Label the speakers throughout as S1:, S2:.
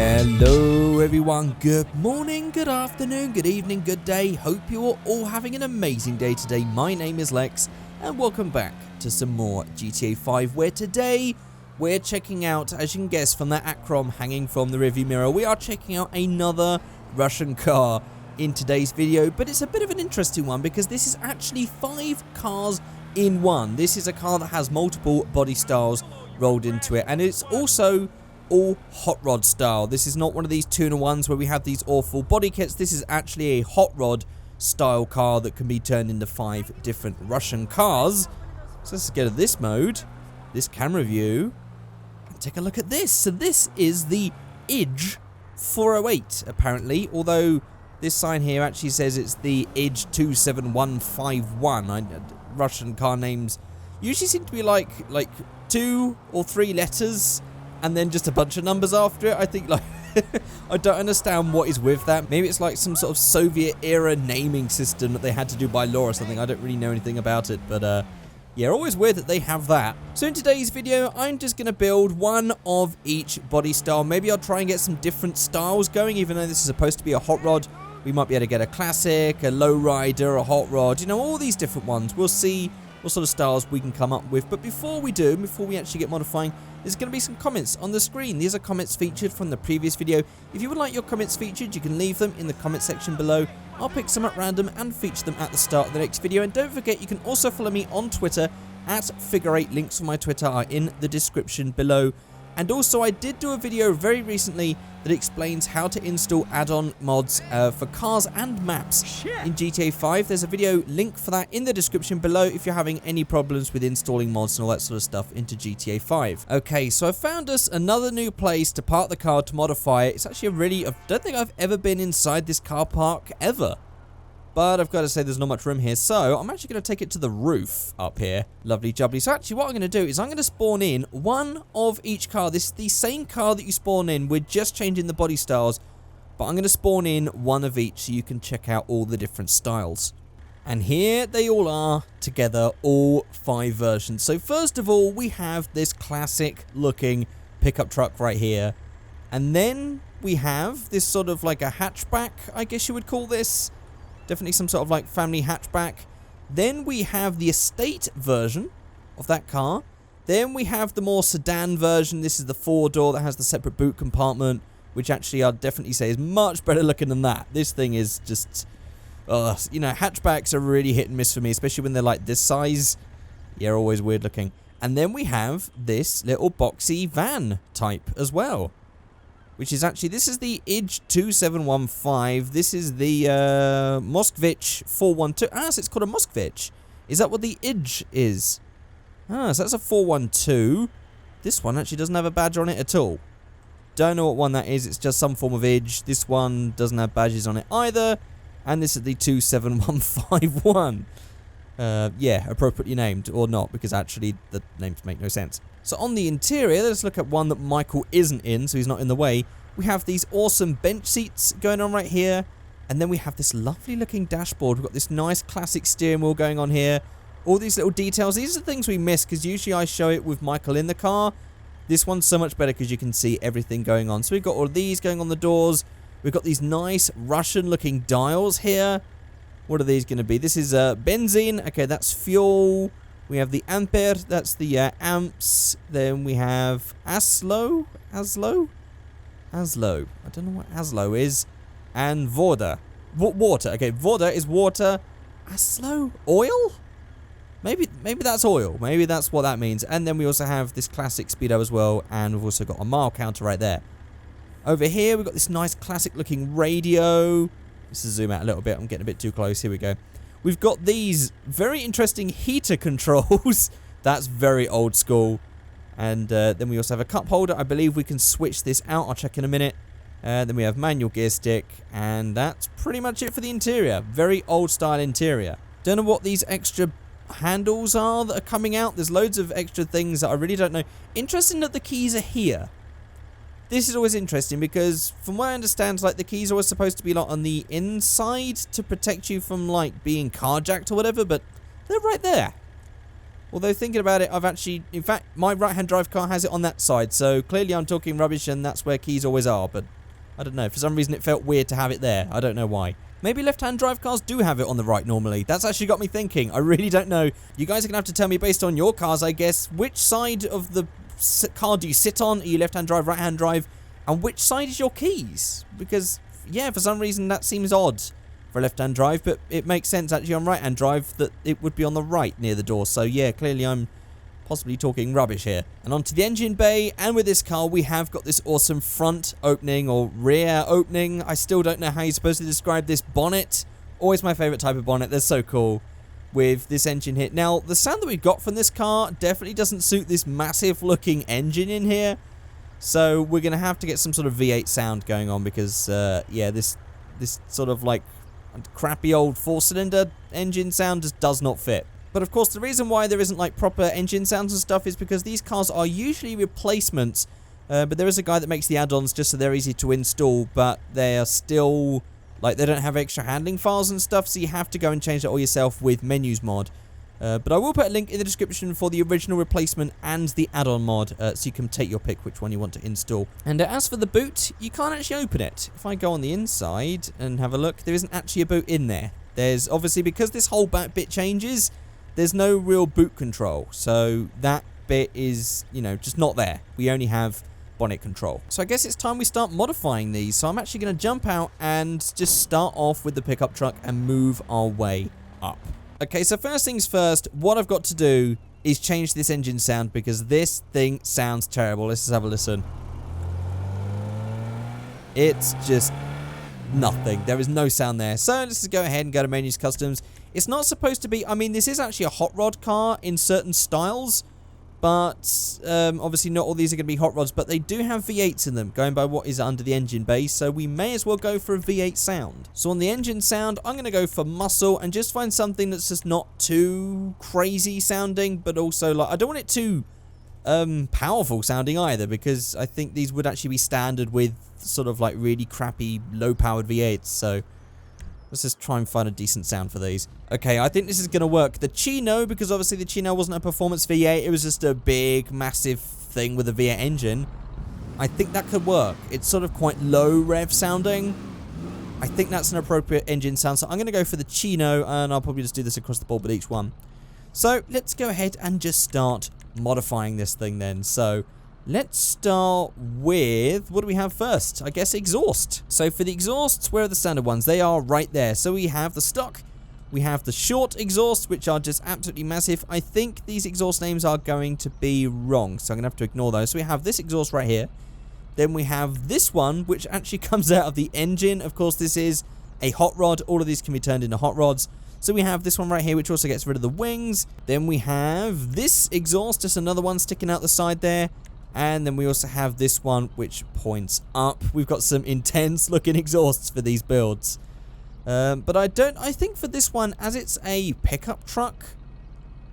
S1: Hello everyone, good morning, good afternoon, good evening, good day. Hope you're all having an amazing day today. My name is Lex and welcome back to some more GTA 5, where today we're checking out, as you can guess from that acrom hanging from the rearview mirror, we are checking out another Russian car in today's video. But it's a bit of an interesting one because this is actually 5 cars in one. This is a car that has multiple body styles rolled into it, and it's also all hot rod style. This is not one of these tuna ones where we have these awful body kits. This is actually a hot rod style car that can be turned into 5 different Russian cars. So let's get to this mode, this camera view, and take a look at this. So this is the IJ 408 apparently, although this sign here actually says it's the IJ 27151. Russian car names usually seem to be like 2 or 3 letters and then just a bunch of numbers after it. I think, like, I don't understand what is with that. Maybe it's like some sort of Soviet era naming system that they had to do by law or something. I don't really know anything about it, but yeah, always weird that they have that. So in today's video, I'm just going to build one of each body style. Maybe I'll try and get some different styles going, even though this is supposed to be a hot rod. We might be able to get a classic, a low rider, a hot rod, you know, all these different ones. We'll see what sort of styles we can come up with. But before we actually get modifying, there's going to be some comments on the screen. These are comments featured from the previous video. If you would like your comments featured, you can leave them in the comment section below. I'll pick some at random and feature them at the start of the next video. And don't forget, you can also follow me on Twitter at Figureight. Links for my Twitter are in the description below. And also, I did do a video very recently that explains how to install add-on mods for cars and maps in GTA 5. There's a video link for that in the description below if you're having any problems with installing mods and all that sort of stuff into GTA 5. Okay, so I found us another new place to park the car to modify it. It's actually I don't think I've ever been inside this car park ever. But I've got to say there's not much room here, so I'm actually going to take it to the roof up here. Lovely jubbly. So actually what I'm going to do is I'm going to spawn in one of each car. This is the same car that you spawn in. We're just changing the body styles, but I'm going to spawn in one of each so you can check out all the different styles. And here they all are together, all 5 versions. So first of all, we have this classic looking pickup truck right here. And then we have this sort of like a hatchback, I guess you would call this. Definitely some sort of like family hatchback. Then we have the estate version of that car. Then we have the more sedan version. This is the 4-door that has the separate boot compartment, which actually I'd definitely say is much better looking than that. This thing is just, you know, hatchbacks are really hit and miss for me, especially when they're like this size. Yeah, always weird looking. And then we have this little boxy van type as well, which is actually, this is the IJ 2715. This is the Moskvich 412. Ah, so it's called a Moskvich. Is that what the IJ is? Ah, so that's a 412. This one actually doesn't have a badge on it at all. Don't know what one that is. It's just some form of IJ. This one doesn't have badges on it either. And this is the 27151. Yeah, appropriately named, or not, because actually the names make no sense. So on the interior, let's look at one that Michael isn't in, so he's not in the way. We have these awesome bench seats going on right here. And then we have this lovely looking dashboard. We've got this nice classic steering wheel going on here. All these little details. These are the things we miss, because usually I show it with Michael in the car. This one's so much better because you can see everything going on. So we've got all of these going on the doors. We've got these nice Russian looking dials here. What are these going to be? This is benzene. Okay, that's fuel. We have the ampere. That's the amps. Then we have ASLO. ASLO? ASLO. I don't know what ASLO is. And voda. Water. Okay, voda is water. ASLO? Oil? Maybe that's oil. Maybe that's what that means. And then we also have this classic speedo as well. And we've also got a mile counter right there. Over here, we've got this nice classic looking radio. Let's zoom out a little bit. I'm getting a bit too close. Here we go. We've got these very interesting heater controls. That's very old school. And then we also have a cup holder. I believe we can switch this out. I'll check in a minute. Then we have manual gear stick. And that's pretty much it for the interior. Very old style interior. Don't know what these extra handles are that are coming out. There's loads of extra things that I really don't know. Interesting that the keys are here. This is always interesting because from what I understand, like the keys are always supposed to be like on the inside to protect you from like being carjacked or whatever, but they're right there. Although thinking about it, I've actually, in fact, my right-hand drive car has it on that side, so clearly I'm talking rubbish and that's where keys always are, but I don't know. For some reason it felt weird to have it there. I don't know why. Maybe left-hand drive cars do have it on the right normally. That's actually got me thinking. I really don't know. You guys are going to have to tell me based on your cars, I guess, which side of the car do you sit on? Are you left-hand drive, right-hand drive? And which side is your keys? Because, yeah, for some reason that seems odd for a left-hand drive, but it makes sense actually on right-hand drive that it would be on the right near the door. So, yeah, clearly I'm possibly talking rubbish here. And onto the engine bay, and with this car we have got this awesome front opening or rear opening. I still don't know how you're supposed to describe this bonnet. Always my favorite type of bonnet. They're so cool with this engine here. Now, the sound that we got from this car definitely doesn't suit this massive looking engine in here. So we're going to have to get some sort of V8 sound going on because, yeah, this sort of like crappy old 4-cylinder engine sound just does not fit. But of course, the reason why there isn't like proper engine sounds and stuff is because these cars are usually replacements. But there is a guy that makes the add-ons just so they're easy to install, but they are still, like, they don't have extra handling files and stuff, so you have to go and change that all yourself with Menus mod. But I will put a link in the description for the original replacement and the add-on mod, so you can take your pick which one you want to install. And as for the boot, you can't actually open it. If I go on the inside and have a look, there isn't actually a boot in there. There's obviously, because this whole back bit changes, there's no real boot control, so that bit is, you know, just not there. We only have bonnet control. So I guess it's time we start modifying these. So I'm actually going to jump out and just start off with the pickup truck and move our way up. Okay, so first things first, what I've got to do is change this engine sound because this thing sounds terrible. Let's just have a listen. It's just nothing. There is no sound there. So let's just go ahead and go to Menus Customs. It's not supposed to be, I mean, this is actually a hot rod car in certain styles, but obviously not all these are going to be hot rods, but they do have V8s in them, going by what is under the engine bay, so we may as well go for a V8 sound. So on the engine sound, I'm going to go for muscle and just find something that's just not too crazy sounding, but also, like, I don't want it too powerful sounding either, because I think these would actually be standard with sort of like really crappy low-powered V8s, so let's just try and find a decent sound for these. Okay, I think this is going to work. The Chino, because obviously the Chino wasn't a performance V8, it was just a big, massive thing with a V8 engine. I think that could work. It's sort of quite low rev sounding. I think that's an appropriate engine sound, so I'm going to go for the Chino, and I'll probably just do this across the board with each one. So let's go ahead and just start modifying this thing then. So let's start with, what do we have first? I guess exhaust. So for the exhausts, where are the standard ones? They are right there. So we have the stock, we have the short exhaust, which are just absolutely massive. I think these exhaust names are going to be wrong, so I'm going to have to ignore those. So we have this exhaust right here. Then we have this one, which actually comes out of the engine. Of course, this is a hot rod. All of these can be turned into hot rods. So we have this one right here, which also gets rid of the wings. Then we have this exhaust, just another one sticking out the side there. And then we also have this one, which points up. We've got some intense looking exhausts for these builds. But I think for this one, as it's a pickup truck,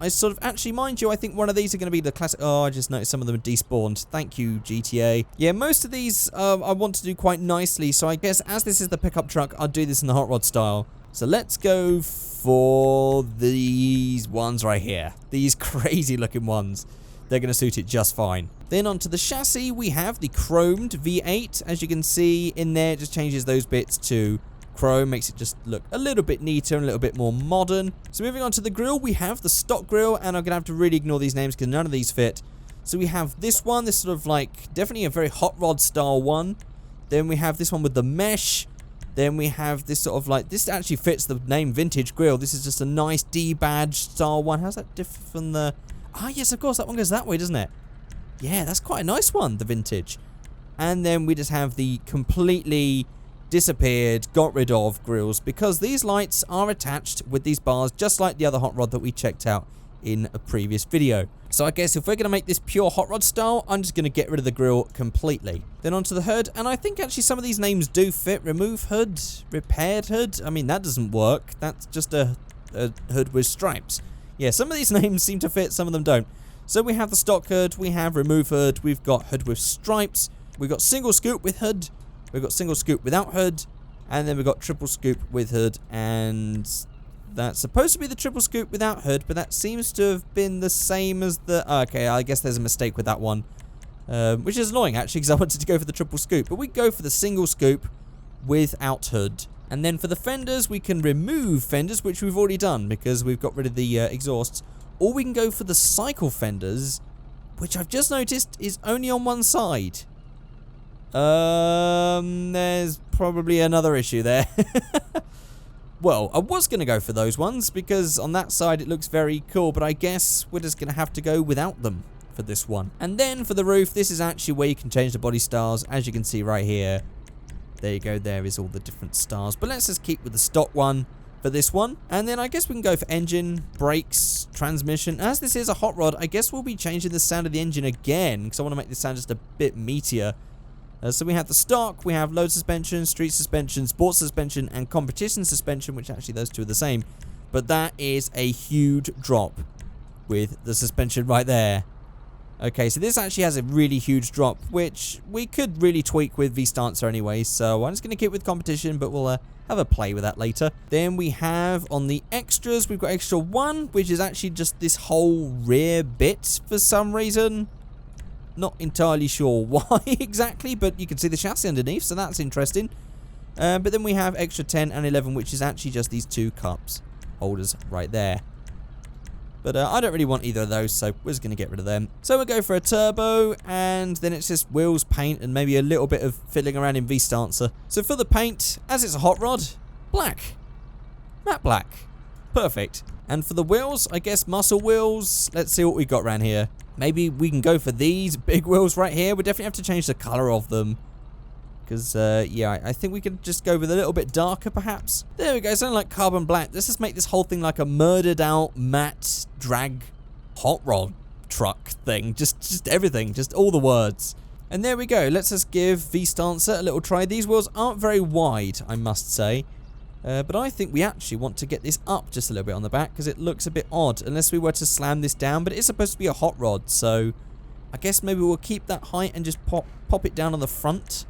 S1: I sort of, actually, mind you, I think one of these are going to be the classic. Oh, I just noticed some of them are despawned. Thank you, GTA. Yeah, most of these I want to do quite nicely. So I guess as this is the pickup truck, I'll do this in the hot rod style. So let's go for these ones right here. These crazy looking ones. They're going to suit it just fine. Then onto the chassis, we have the chromed V8. As you can see in there, it just changes those bits to chrome, makes it just look a little bit neater and a little bit more modern. So moving on to the grille, we have the stock grille, and I'm going to have to really ignore these names because none of these fit. So we have this one, this sort of like, definitely a very hot rod style one. Then we have this one with the mesh. Then we have this sort of like, this actually fits the name vintage grille. This is just a nice D-badge style one. How's that different from the... Ah, yes, of course, that one goes that way, doesn't it? Yeah, that's quite a nice one, the vintage. And then we just have the completely disappeared, got rid of grills, because these lights are attached with these bars, just like the other hot rod that we checked out in a previous video. So I guess if we're going to make this pure hot rod style, I'm just going to get rid of the grill completely. Then onto the hood, and I think actually some of these names do fit. Remove hood, repaired hood. I mean, that doesn't work. That's just a hood with stripes. Yeah, some of these names seem to fit, some of them don't. So we have the stock hood, we have remove hood, we've got hood with stripes, we've got single scoop with hood, we've got single scoop without hood, and then we've got triple scoop with hood, and That's supposed to be the triple scoop without hood, but that seems to have been the same as the... Okay, I guess there's a mistake with that one. Which is annoying, actually, because I wanted to go for the triple scoop. But we go for the single scoop without hood. And then for the fenders, we can remove fenders, which we've already done, because we've got rid of the exhausts. Or we can go for the cycle fenders, which I've just noticed is only on one side. There's probably another issue there. Well, I was going to go for those ones because on that side it looks very cool, but I guess we're just going to have to go without them for this one. And then for the roof, this is actually where you can change the body styles, as you can see right here. There you go, there is all the different styles. But let's just keep with the stock one for this one. And then I guess we can go for engine, brakes, transmission. As this is a hot rod, I guess we'll be changing the sound of the engine again because I want to make this sound just a bit meatier. So we have the stock, we have load suspension, street suspension, sports suspension, and competition suspension, which actually those two are the same. But that is a huge drop with the suspension right there. Okay, so this actually has a really huge drop, which we could really tweak with V-Stancer anyway. So I'm just going to keep with competition, but we'll have a play with that later. Then we have on the extras, we've got extra 1, which is actually just this whole rear bit for some reason. Not entirely sure why exactly, but you can see the chassis underneath, so that's interesting. But then we have extra 10 and 11, which is actually just these 2 cups holders right there. But I don't really want either of those, so we're just going to get rid of them. So we'll go for a turbo, and then it's just wheels, paint, and maybe a little bit of fiddling around in V-Stancer. So for the paint, as it's a hot rod, black. Matte black. Perfect. And for the wheels, I guess muscle wheels. Let's see what we got around here. Maybe we can go for these big wheels right here. We definitely have to change the color of them. Because, yeah, I think we could just go with a little bit darker, perhaps. There we go, something like carbon black. Let's just make this whole thing like a murdered out, matte, drag, hot rod truck thing. Just everything, just all the words. And there we go. Let's just give V-Stancer a little try. These wheels aren't very wide, I must say. But I think we actually want to get this up just a little bit on the back because it looks a bit odd unless we were to slam this down. But it's supposed to be a hot rod, so I guess maybe we'll keep that height and just pop it down on the front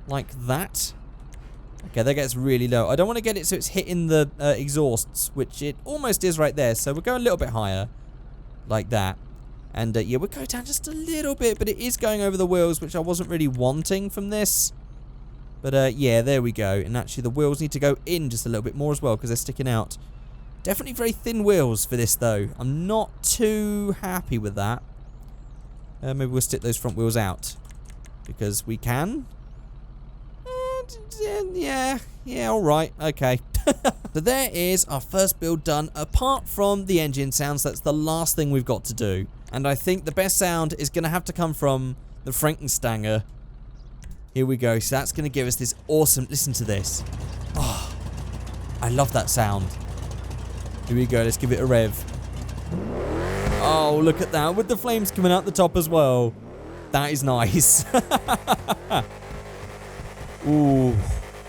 S1: like that. Okay, that gets really low. I don't want to get it so it's hitting the exhausts, which it almost is right there. So we'll go a little bit higher like that. And yeah, we'll go down just a little bit, but it is going over the wheels, which I wasn't really wanting from this. But yeah, there we go. And actually the wheels need to go in just a little bit more as well because they're sticking out. Definitely very thin wheels for this though. I'm not too happy with that. Maybe we'll stick those front wheels out because we can. Yeah, alright, okay. So there is our first build done. Apart from the engine sounds, that's the last thing we've got to do. And I think the best sound is going to have to come from the Frankenstanger. Here we go. So that's going to give us this awesome... Listen to this. Oh, I love that sound. Here we go. Let's give it a rev. Oh, look at that. With the flames coming out the top as well. That is nice. Ooh,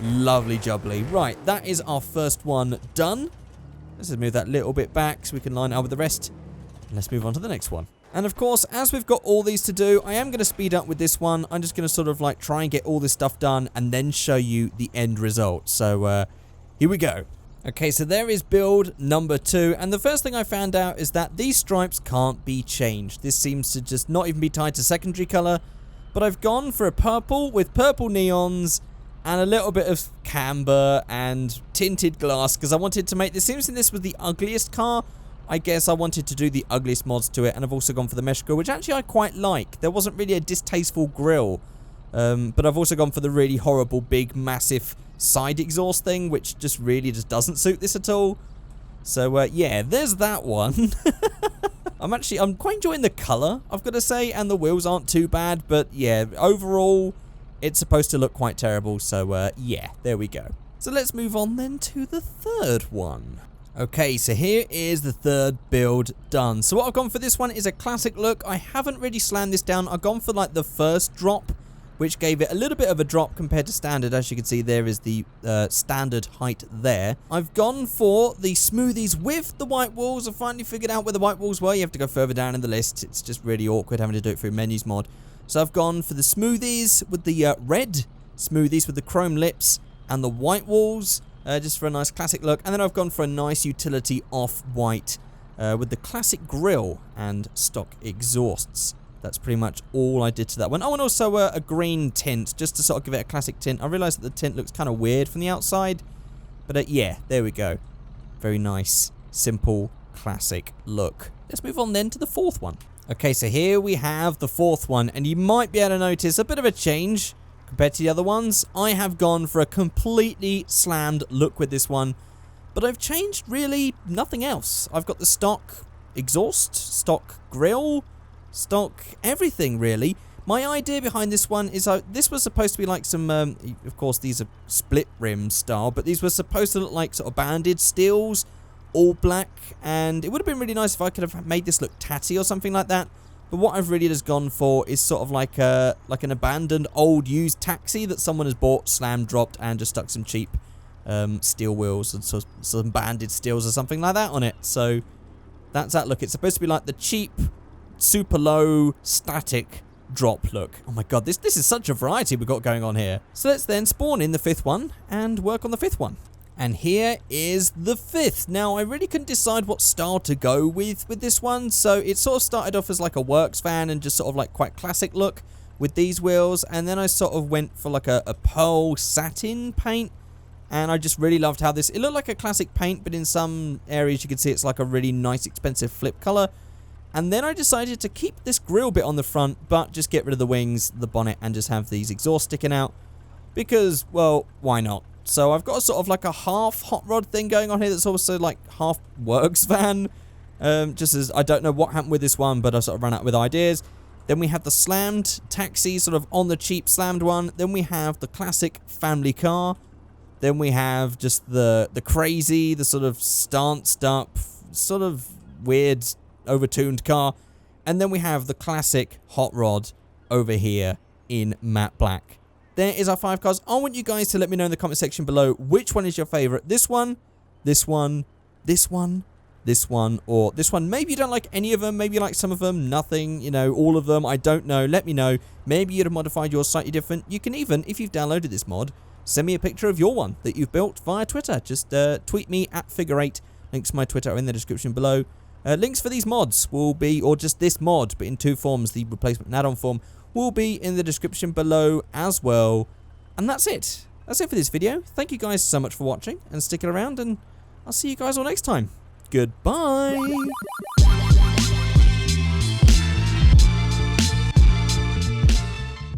S1: lovely jubbly. Right, that is our first one done. Let's just move that little bit back so we can line it up with the rest. And let's move on to the next one. And of course, as we've got all these to do, I am going to speed up with this one. I'm just going to sort of like try and get all this stuff done and then show you the end result. So here we go. Okay, so there is build number 2. And the first thing I found out is that these stripes can't be changed. This seems to just not even be tied to secondary color. But I've gone for a purple with purple neons and a little bit of camber and tinted glass because I wanted to make this. Seems this was the ugliest car. I guess I wanted to do the ugliest mods to it, and I've also gone for the mesh grille, which actually I quite like. There wasn't really a distasteful grille, but I've also gone for the really horrible, big, massive side exhaust thing, which just really just doesn't suit this at all. So, yeah, there's that one. I'm quite enjoying the colour, I've got to say, and the wheels aren't too bad, but yeah, overall, it's supposed to look quite terrible, so, yeah, there we go. So let's move on then to the third one. Okay, so here is the third build done. So what I've gone for this one is a classic look. I haven't really slammed this down. I've gone for like the first drop, which gave it a little bit of a drop compared to standard. As you can see, there is the standard height there. I've gone for the smoothies with the white walls. I finally figured out where the white walls were. You have to go further down in the list. It's just really awkward having to do it through menus mod. So I've gone for the smoothies with the red smoothies with the chrome lips and the white walls. just for a nice classic look. And then I've gone for a nice utility off-white with the classic grille and stock exhausts. That's pretty much all I did to that one. Oh, and also a green tint, just to sort of give it a classic tint. I realise that the tint looks kind of weird from the outside, but yeah, there we go. Very nice, simple, classic look. Let's move on then to the fourth one. Okay, so here we have the fourth one, and you might be able to notice a bit of a change compared to the other ones. I have gone for a completely slammed look with this one, but I've changed really nothing else. I've got the stock exhaust, stock grille, stock everything really. My idea behind this one is this was supposed to be like some, of course these are split rim style, but these were supposed to look like sort of banded steels, all black, and it would have been really nice if I could have made this look tatty or something like that. But what I've really just gone for is sort of like an abandoned old used taxi that someone has bought, slammed, dropped, and just stuck some cheap steel wheels and some banded steels or something like that on it. So that's that look. It's supposed to be like the cheap, super low, static drop look. Oh my god, this is such a variety we've got going on here. So let's then spawn in the fifth one and work on the fifth one. And here is the fifth. Now, I really couldn't decide what style to go with this one, so it sort of started off as like a works van and just sort of like quite classic look with these wheels, and then I sort of went for like a pearl satin paint, and I just really loved how it looked like a classic paint, but in some areas you can see it's like a really nice expensive flip color. And then I decided to keep this grille bit on the front, but just get rid of the wings, the bonnet, and just have these exhausts sticking out, because, well, why not? So I've got a sort of like a half hot rod thing going on here that's also like half works van. Just as I don't know what happened with this one, but I sort of ran out with ideas. Then we have the slammed taxi, sort of on the cheap slammed one. Then we have the classic family car. Then we have just the crazy, the sort of stanced up, sort of weird, overtuned car. And then we have the classic hot rod over here in matte black. There is our 5 cars. I want you guys to let me know in the comment section below which one is your favorite. This one, this one, this one, this one, or this one. Maybe you don't like any of them. Maybe you like some of them, nothing, you know, all of them. I don't know. Let me know. Maybe you'd have modified yours slightly different. You can even, if you've downloaded this mod, send me a picture of your one that you've built via Twitter. Just tweet me at Figureight. Links to my Twitter are in the description below. Links for these mods will be, or just this mod, but in 2 forms, the replacement and add-on form, will be in the description below as well. And that's it. That's it for this video. Thank you guys so much for watching and sticking around, and I'll see you guys all next time. Goodbye.